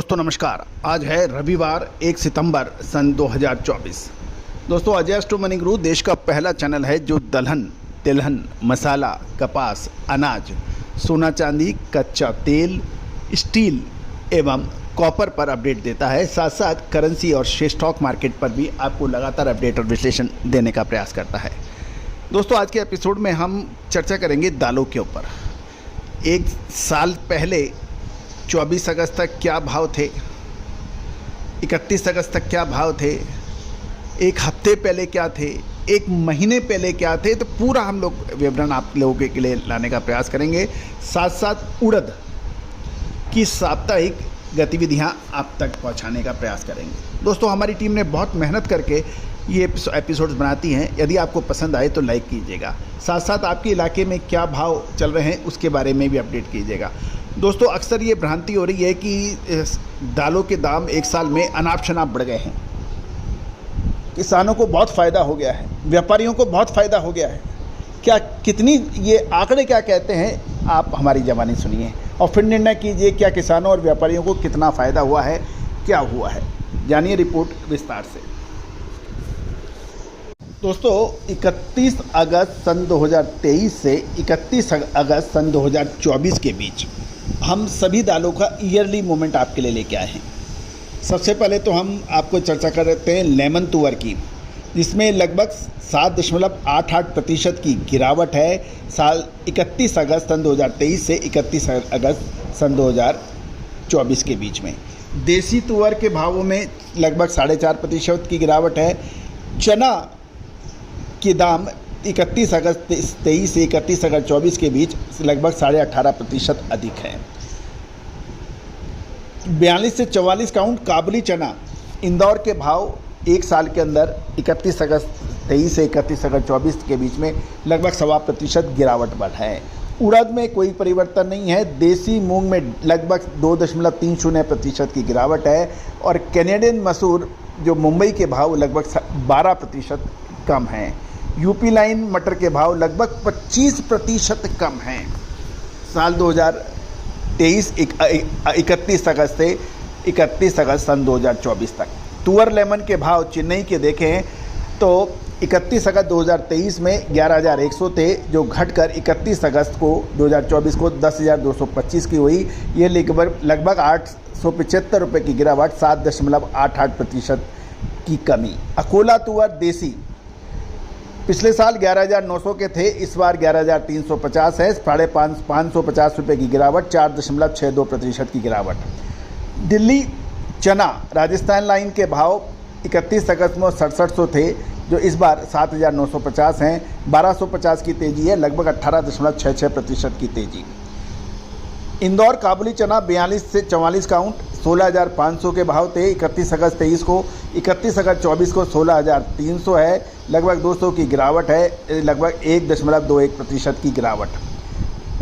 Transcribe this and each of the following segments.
दोस्तों नमस्कार। आज है रविवार 1 सितंबर सन 2024। दोस्तों अजय स्टो मनी गुरु देश का पहला चैनल है जो दलहन, तिलहन, मसाला, कपास, अनाज, सोना चांदी, कच्चा तेल, स्टील एवं कॉपर पर अपडेट देता है। साथ साथ करेंसी और स्टॉक मार्केट पर भी आपको लगातार अपडेट और विश्लेषण देने का प्रयास करता है। दोस्तों आज के एपिसोड में हम चर्चा करेंगे दालों के ऊपर। एक साल पहले 24 अगस्त तक क्या भाव थे, 31 अगस्त तक क्या भाव थे, एक हफ्ते पहले क्या थे, एक महीने पहले क्या थे, तो पूरा हम लोग विवरण आप लोगों के लिए लाने का प्रयास करेंगे। साथ साथ उड़द की साप्ताहिक गतिविधियां आप तक पहुंचाने का प्रयास करेंगे। दोस्तों हमारी टीम ने बहुत मेहनत करके ये एपिसोड्स बनाती हैं। यदि आपको पसंद आए तो लाइक कीजिएगा। साथ साथ आपके इलाके में क्या भाव चल रहे हैं उसके बारे में भी अपडेट कीजिएगा। दोस्तों अक्सर ये भ्रांति हो रही है कि दालों के दाम एक साल में अनाप शनाप बढ़ गए हैं। किसानों को बहुत फ़ायदा हो गया है, व्यापारियों को बहुत फ़ायदा हो गया है। क्या कितनी ये आंकड़े क्या कहते हैं आप हमारी ज़बानी सुनिए और फिर निर्णय कीजिए क्या किसानों और व्यापारियों को कितना फ़ायदा हुआ है, क्या हुआ है। जानिए रिपोर्ट विस्तार से। दोस्तों 31 अगस्त सन 2023 से 31 अगस्त सन 2024 के बीच हम सभी दालों का ईयरली मूवमेंट आपके लिए लेके आए हैं। सबसे पहले तो हम आपको चर्चा करते हैं लेमन तुअर की, जिसमें लगभग 7.88% की गिरावट है साल 31 अगस्त सन 2023 से 31 अगस्त सन 2024 के बीच में। देसी तुअर के भावों में लगभग 4.5% की गिरावट है। चना के दाम 31 अगस्त 23 से 31 अगस्त 24 के बीच लगभग 18.5% अधिक है। 42 से 44 काउंट काबुली चना इंदौर के भाव एक साल के अंदर 31 अगस्त 23 से 31 अगस्त 24 के बीच में लगभग 1.25% गिरावट बढ़ है। उड़द में कोई परिवर्तन नहीं है। देसी मूंग में लगभग 2.30% की गिरावट है और कैनेडियन मसूर जो मुंबई के भाव लगभग 12% कम हैं। यूपी लाइन मटर के भाव लगभग 25% कम हैं साल 2023 31 अगस्त से 31 अगस्त सन 2024 तक। तुअर लेमन के भाव चेन्नई के देखें तो 31 अगस्त 2023 में 11,100 थे, जो घटकर 31 अगस्त को 2024 को 10,225 की हुई। ये लगभग 875 रुपये की गिरावट, 7.88% की कमी। अकोला तुअर देसी पिछले साल 11,900 के थे, इस बार 11,350 है, 550 रुपये की गिरावट, 4.62% की गिरावट। दिल्ली चना राजस्थान लाइन के भाव 31 अगस्त में 6700 थे, जो इस बार 7,950 हैं, 1250 की तेज़ी है, लगभग 18.66% की तेज़ी। इंदौर काबुली चना 42 से 44 काउंट 16,500 के भाव थे 31 अगस्त 23 को, 31 अगस्त 24 को 16,300 है, लगभग 200 की गिरावट है, लगभग 1.21% की गिरावट।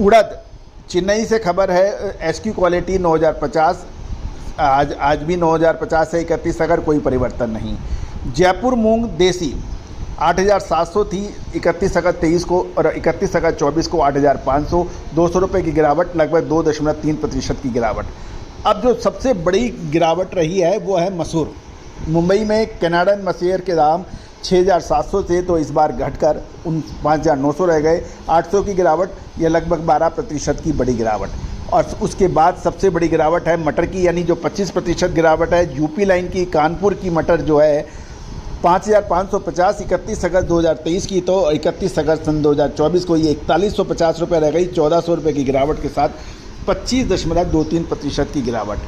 उड़द चेन्नई से खबर है, एसक्यू क्वालिटी 9,050, आज भी 9,050 है 31 अगस्त, कोई परिवर्तन नहीं। जयपुर मूंग देसी 8,700 थी 31 अगस्त 23 को और 31 अगस्त 24 को 8,500, 200 रुपये की गिरावट, लगभग 2.3% की गिरावट। अब जो सबसे बड़ी गिरावट रही है वो है मसूर। मुंबई में कैनेडियन मसूर के दाम 6,700 थे, तो इस बार घटकर 5,900 रह गए, 800 की गिरावट, यह लगभग 12% की बड़ी गिरावट। और उसके बाद सबसे बड़ी गिरावट है मटर की, यानी जो 25% गिरावट है। यूपी लाइन की कानपुर की मटर जो है 5,550 31 अगस्त 2023 की, तो 31 अगस्त सन 2024 को ये 4150 रुपये रह गई, 1,400 रुपये की गिरावट के साथ 25.23% की गिरावट।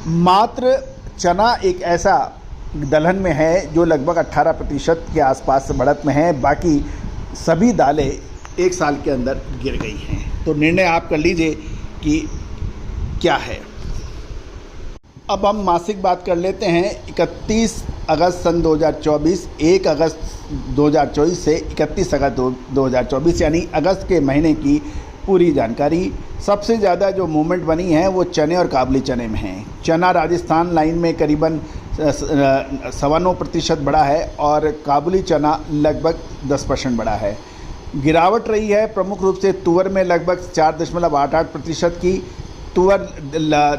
मात्र चना एक ऐसा दलहन में है जो लगभग 18% के आसपास बढ़त में है, बाकी सभी दालें एक साल के अंदर गिर गई हैं। तो निर्णय आप कर लीजिए कि क्या है। अब हम मासिक बात कर लेते हैं। 31 अगस्त सन 2024, 1 अगस्त 2024 से 31 अगस्त 2024 यानी अगस्त के महीने की पूरी जानकारी। सबसे ज़्यादा जो मूवमेंट बनी है वो चने और काबुली चने में है। चना राजस्थान लाइन में करीबन 9.25% बढ़ा है और काबुली चना लगभग 10% बढ़ा है। गिरावट रही है प्रमुख रूप से तुअर में लगभग 4.88% की, तुअर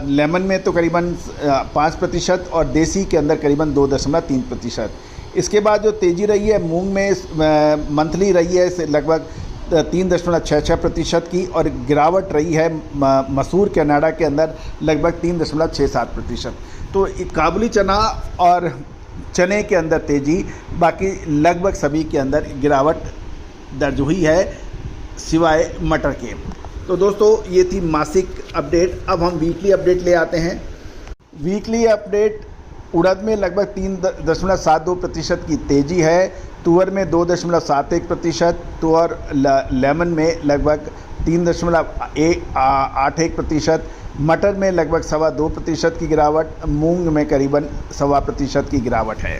लेमन में तो करीबन 5% और देसी के अंदर करीबन 2.3%। इसके बाद जो तेज़ी रही है मूंग में मंथली रही है लगभग 3.66% की, और गिरावट रही है मसूर कनाडा के अंदर लगभग 3.67%। तो काबुली चना और चने के अंदर तेज़ी, बाकी लगभग सभी के अंदर गिरावट दर्ज हुई है सिवाय मटर के। तो दोस्तों ये थी मासिक अपडेट। अब हम वीकली अपडेट ले आते हैं। वीकली अपडेट, उड़द में लगभग 3.72% की तेज़ी है, तुअर में 2.71%, तुअर लेमन में लगभग 3.81%, मटर में लगभग 2.25% की गिरावट, मूंग में करीबन 1.25% की गिरावट है।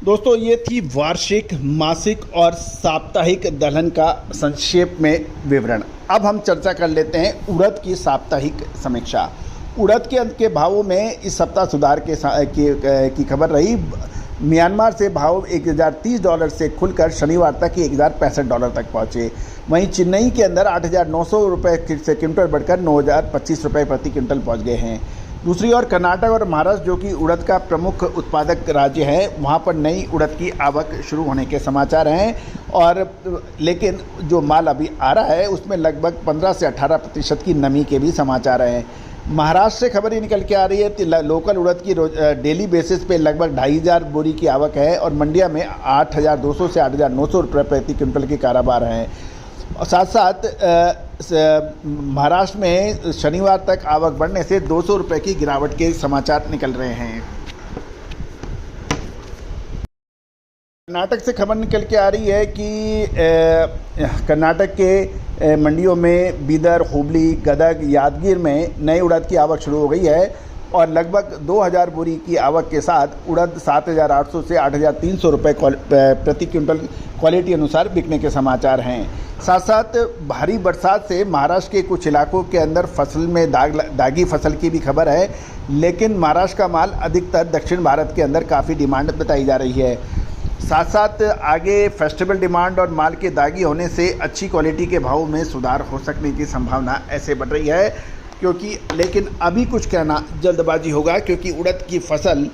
दोस्तों ये थी वार्षिक, मासिक और साप्ताहिक दलहन का संक्षेप में विवरण। अब हम चर्चा कर लेते हैं उड़द की साप्ताहिक समीक्षा। उड़द के भावों में इस सप्ताह सुधार की खबर रही। म्यांमार से भाव $1030 से खुलकर शनिवार तक $1065 तक पहुँचे। वहीं चेन्नई के अंदर $8,900 से क्विंटल बढ़कर $9,025 प्रति क्विंटल पहुँच गए हैं। दूसरी ओर कर्नाटक और महाराष्ट्र, जो कि उड़द का प्रमुख उत्पादक राज्य है, वहाँ पर नई उड़द की आवक शुरू होने के समाचार हैं। और लेकिन जो माल अभी आ रहा है उसमें लगभग 15 से 18% की नमी के भी समाचार हैं। महाराष्ट्र से खबर ये निकल के आ रही है कि लोकल उड़द की डेली बेसिस पे लगभग 2,500 बोरी की आवक है और मंडिया में 8,200 से 8,900 रुपये प्रति क्विंटल के कारोबार हैं। और साथ साथ महाराष्ट्र में शनिवार तक आवक बढ़ने से 200 रुपये की गिरावट के समाचार निकल रहे हैं। कर्नाटक से खबर निकल के आ रही है कि कर्नाटक के मंडियों में बीदर, हुबली, गदग, यादगीर में नए उड़द की आवक शुरू हो गई है और लगभग 2,000 बोरी की आवक के साथ उड़द 7,800 से 8,300 रुपये प्रति क्विंटल क्वालिटी अनुसार बिकने के समाचार हैं। साथ साथ भारी बरसात से महाराष्ट्र के कुछ इलाकों के अंदर फसल में दागी फसल की भी खबर है, लेकिन महाराष्ट्र का माल अधिकतर दक्षिण भारत के अंदर काफ़ी डिमांड बताई जा रही है। साथ साथ आगे फेस्टिवल डिमांड और माल के दागी होने से अच्छी क्वालिटी के भाव में सुधार हो सकने की संभावना ऐसे बढ़ रही है, क्योंकि लेकिन अभी कुछ कहना जल्दबाजी होगा, क्योंकि उड़द की फसल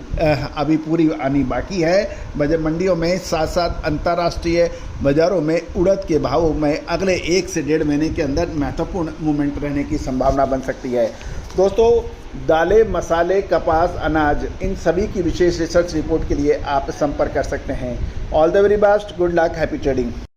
अभी पूरी आनी बाकी है बाजार मंडियों में। साथ साथ अंतर्राष्ट्रीय बाज़ारों में उड़द के भावों में अगले 1 से 1.5 महीने के अंदर महत्वपूर्ण मूवमेंट रहने की संभावना बन सकती है। दोस्तों दालें, मसाले, कपास, अनाज, इन सभी की विशेष रिसर्च रिपोर्ट के लिए आप संपर्क कर सकते हैं। All the very best, good luck, happy trading.